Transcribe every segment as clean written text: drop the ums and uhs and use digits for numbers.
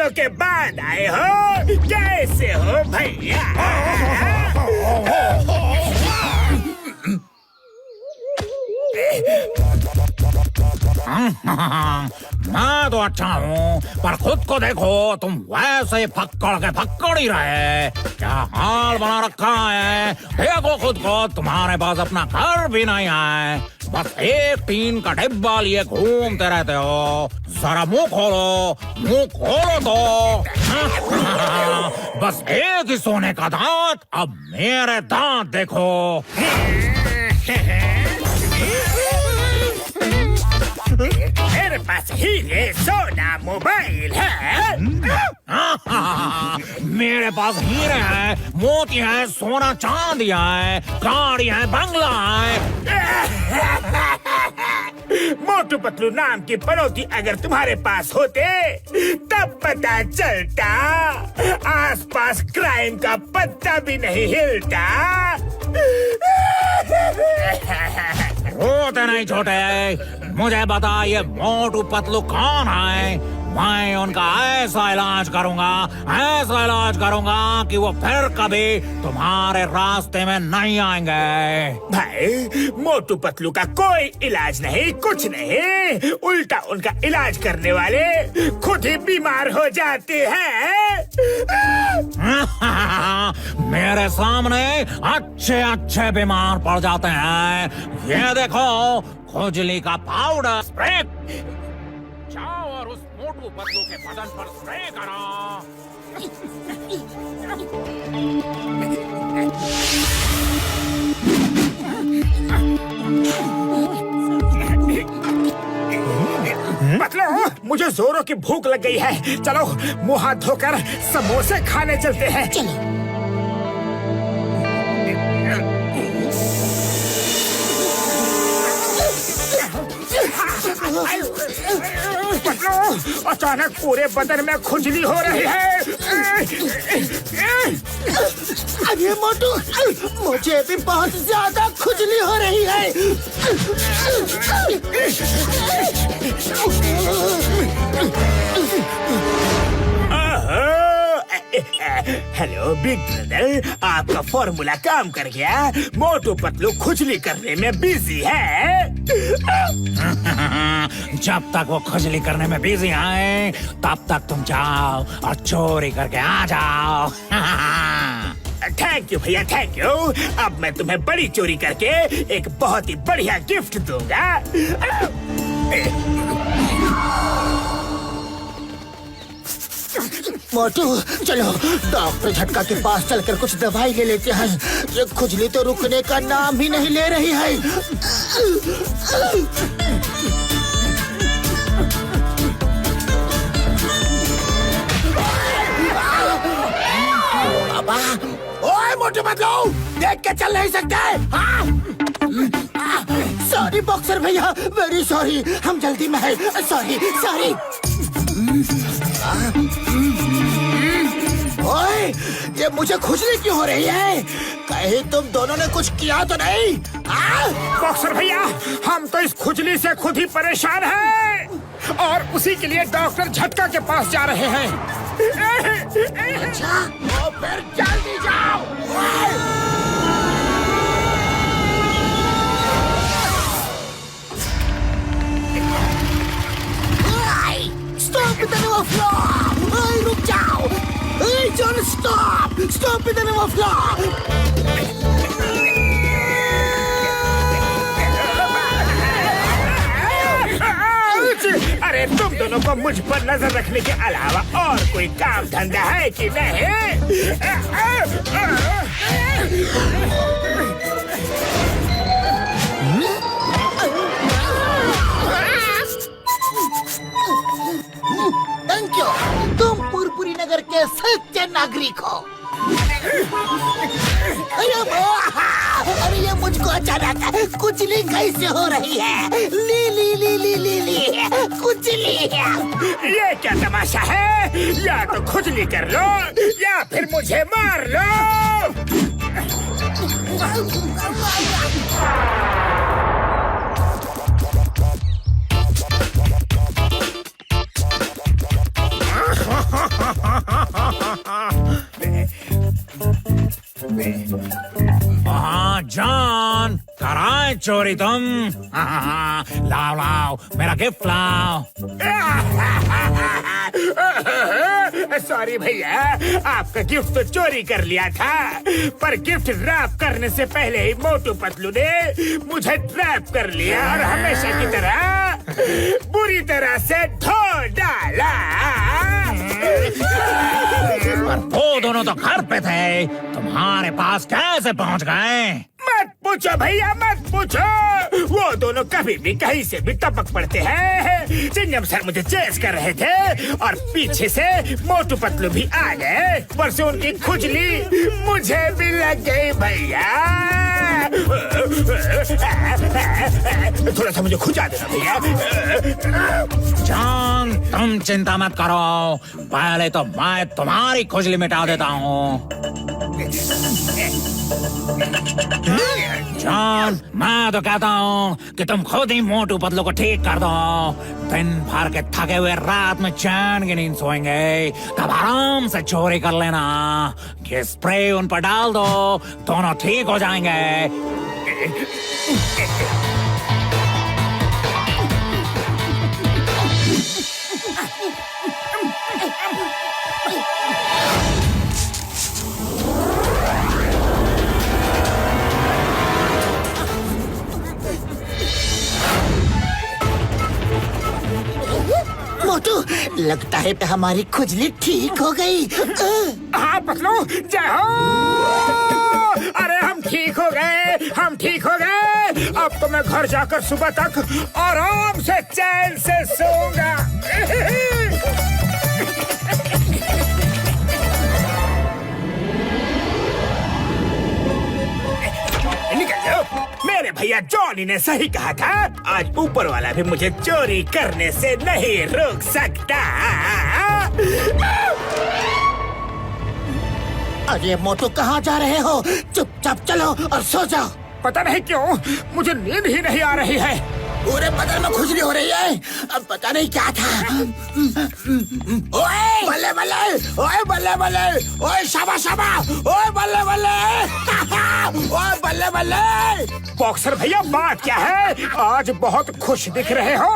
दिनों के बाद आए हो। कैसे हो भैया? मैं तो अच्छा हूँ, पर खुद को देखो, तुम वैसे फक्कड़ ही रहे। क्या हाल बना रखा है। देखो खुद को, तुम्हारे पास अपना घर भी नहीं है, बस एक टीन का डिब्बा लिए घूमते रहते हो। जरा मुंह खोलो तो। बस एक ही सोने का दांत, अब मेरे दांत देखो। मेरे पास हीरे सोना मोबाइल है। मेरे पास हीरे हैं, मोती है, सोना चांदिया है, गाड़ी है, बंगला है। मोटू पतलू नाम की पनौती अगर तुम्हारे पास होते तब पता चलता। आसपास क्राइम का पत्ता भी नहीं हिलता। होते नहीं छोटे, मुझे बता ये मोटू पतलू कौन है। मैं उनका ऐसा इलाज करूंगा कि वो फिर कभी तुम्हारे रास्ते में नहीं आएंगे। भाई, मोटू पतलू का कोई इलाज नहीं, कुछ नहीं। उल्टा उनका इलाज करने वाले खुद ही बीमार हो जाते हैं। मेरे सामने अच्छे बीमार पड़ जाते हैं। ये देखो, खुजली का पाउडर स्प्रे। जाओ और उस मोटू पतलू के बदन पर स्प्रे करो। पतलू, मुझे जोरों की भूख लग गई है। चलो मुंह हाथ धोकर समोसे खाने चलते हैं। चलो। पतलू, अचानक पूरे बदन में खुजली हो रही है। अरे मोटू, मुझे भी बहुत ज्यादा खुजली हो रही है। हेलो बिग ब्रदर, आपका फॉर्मूला काम कर गया। मोटू पतलू खुजली करने में बिजी है। जब तक वो खुजली करने में बिजी हैं, तब तक तुम जाओ और चोरी करके आ जाओ। थैंक यू भैया, थैंक यू। अब मैं तुम्हें बड़ी चोरी करके एक बहुत ही बढ़िया गिफ्ट दूंगा। मोटू, चलो डॉक्टर झटका के पास चलकर कुछ दवाई ले लेते हैं। ये खुजली तो रुकने का नाम ही नहीं ले रही है। बाबा, ओए मोटू पतलू, देख के चल नहीं सकते? सॉरी बॉक्सर भैया, वेरी सॉरी, हम जल्दी में है। सॉरी। ओए, ये मुझे खुजली क्यों हो रही है? कहीं तुम दोनों ने कुछ किया तो नहीं? बॉक्सर भैया, हम तो इस खुजली से खुद ही परेशान हैं और उसी के लिए डॉक्टर झटका के पास जा रहे हैं। अच्छा, तो फिर जल्दी जाओ। Stop with the new floor! रुक जाओ! Hey, John, stop! Stop with the new floor! अरे तुम दोनों को मुझ पर नजर रखने के अलावा और कोई काम धंधा है कि नहीं? थैंक यू, तुम पुरपुरी नगर के सच्चे नागरिक हो। अरे ये मुझको अचानक कुचली कैसे हो रही है? ली कुचली। ये क्या तमाशा है? या तो खुजली कर लो या फिर मुझे मार लो। हाँ जॉन, कराए चोरी तुम। लाओ लाओ मेरा गिफ्ट लाओ। सॉरी भैया, आपका गिफ्ट तो चोरी कर लिया था, पर गिफ्ट रैप करने से पहले ही मोटू पतलू ने मुझे ट्रैप कर लिया और हमेशा की तरह बुरी तरह से धो डाला। पर वो दोनों तो घर पे थे, तुम्हारे पास कैसे पहुंच गए? मत पूछो भैया, मत पूछो। वो दोनों कभी भी कहीं से भी टपक पड़ते हैं। चिंगम सर मुझे चेस कर रहे थे और पीछे से मोटू पतलू भी आ गए, पर से उनकी खुजली मुझे भी लग गई भैया। थोड़ा सा मुझे खुजा देना भैया। जॉन, तुम चिंता मत करो, पहले तो मैं तुम्हारी खुजली मिटा देता हूँ। जॉन, मैं तो कहता हूँ कि तुम खुद ही मोटू पतलू को ठीक कर दो। दिन भर के थके हुए रात में चैन की नींद सोएंगे, तब आराम से चोरी कर लेना। ये स्प्रे उन पर डाल दो, दोनों ठीक हो जाएंगे। मोटू, लगता है कि हमारी खुजली ठीक हो गई। हाँ पतलू, जय हो। अरे हम ठीक हो गए, हम ठीक हो गए। अब तो मैं घर जाकर सुबह तक आराम से चैन से सोऊंगा। निकल जाओ। मेरे भैया जॉनी ने सही कहा था, आज ऊपर वाला भी मुझे चोरी करने से नहीं रोक सकता। अरे मोटू, कहाँ जा रहे हो? चुपचाप चलो और सो जाओ। पता नहीं क्यों मुझे नींद ही नहीं आ रही है। पूरे बदन में खुजली हो रही है, अब पता नहीं क्या था। ओए बल्ले बल्ले, ओए बल्ले बल्ले, ओए शाबा शाबा, ओए बल्ले बल्ले, ओए बल्ले बल्ले। बॉक्सर भैया, बात क्या है? आज बहुत खुश दिख रहे हो।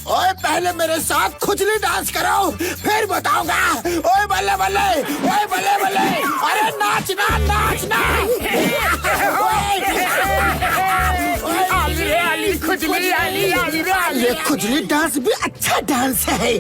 ओए पहले मेरे साथ खुजली डांस करो, फिर बताऊंगा। ओए बल्ले बल्ले, ओए बल्ले बल्ले, अरे नाचना नाचना। आली खुजली, आली आली आली। ये खुजली डांस भी अच्छा डांस है।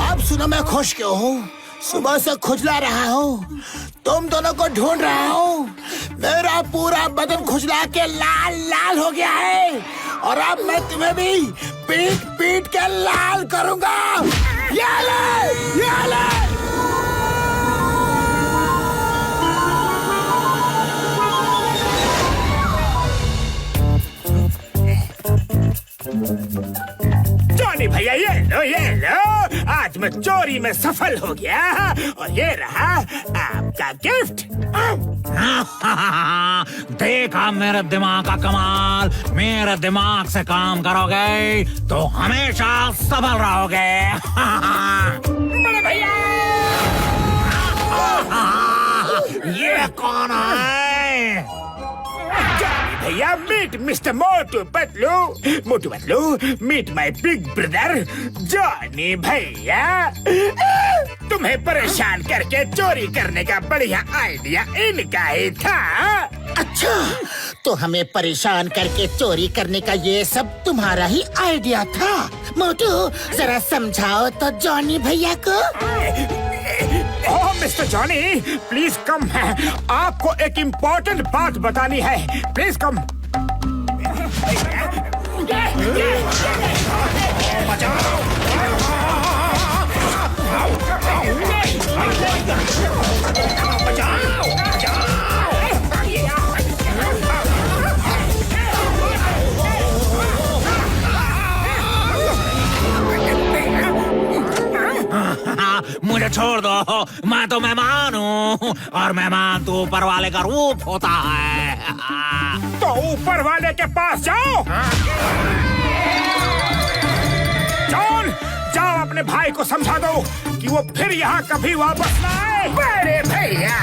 अब सुनो, मैं खुश क्यों हूँ? सुबह से खुजला रहा हूँ, तुम दोनों को ढूंढ रहा हूँ। मेरा पूरा बदन खुजला के लाल लाल हो गया है, और अब मैं तुम्हें भी पीट पीट के लाल करूँगा। ये ले, ये ले। जॉनी भैया, ये लो ये लो। आज मैं चोरी में सफल हो गया और ये रहा आपका गिफ्ट। देखा मेरे दिमाग का कमाल। मेरे दिमाग से काम करोगे तो हमेशा सफल रहोगे। बड़े भैया, ये कौन है? भैया, meet mister Motu Patlu. Motu Patlu, meet my big brother Johnny भैया। तुम्हें परेशान करके चोरी करने का बढ़िया आइडिया इनका ही था। अच्छा, तो हमें परेशान करके चोरी करने का ये सब तुम्हारा ही आइडिया था? मोटू, जरा समझाओ तो जॉनी भैया को। ओह मिस्टर जॉनी, प्लीज कम है, आपको एक इम्पोर्टेंट बात बतानी है। Please come. मुझे छोड़ दो, मैं तो मेहमान हूँ, और मेहमान तो ऊपर वाले का रूप होता है। तो ऊपर वाले के पास जाओ। जॉन, जाओ अपने भाई को समझा दो कि वो फिर यहाँ कभी वापस ना आए। बड़े भैया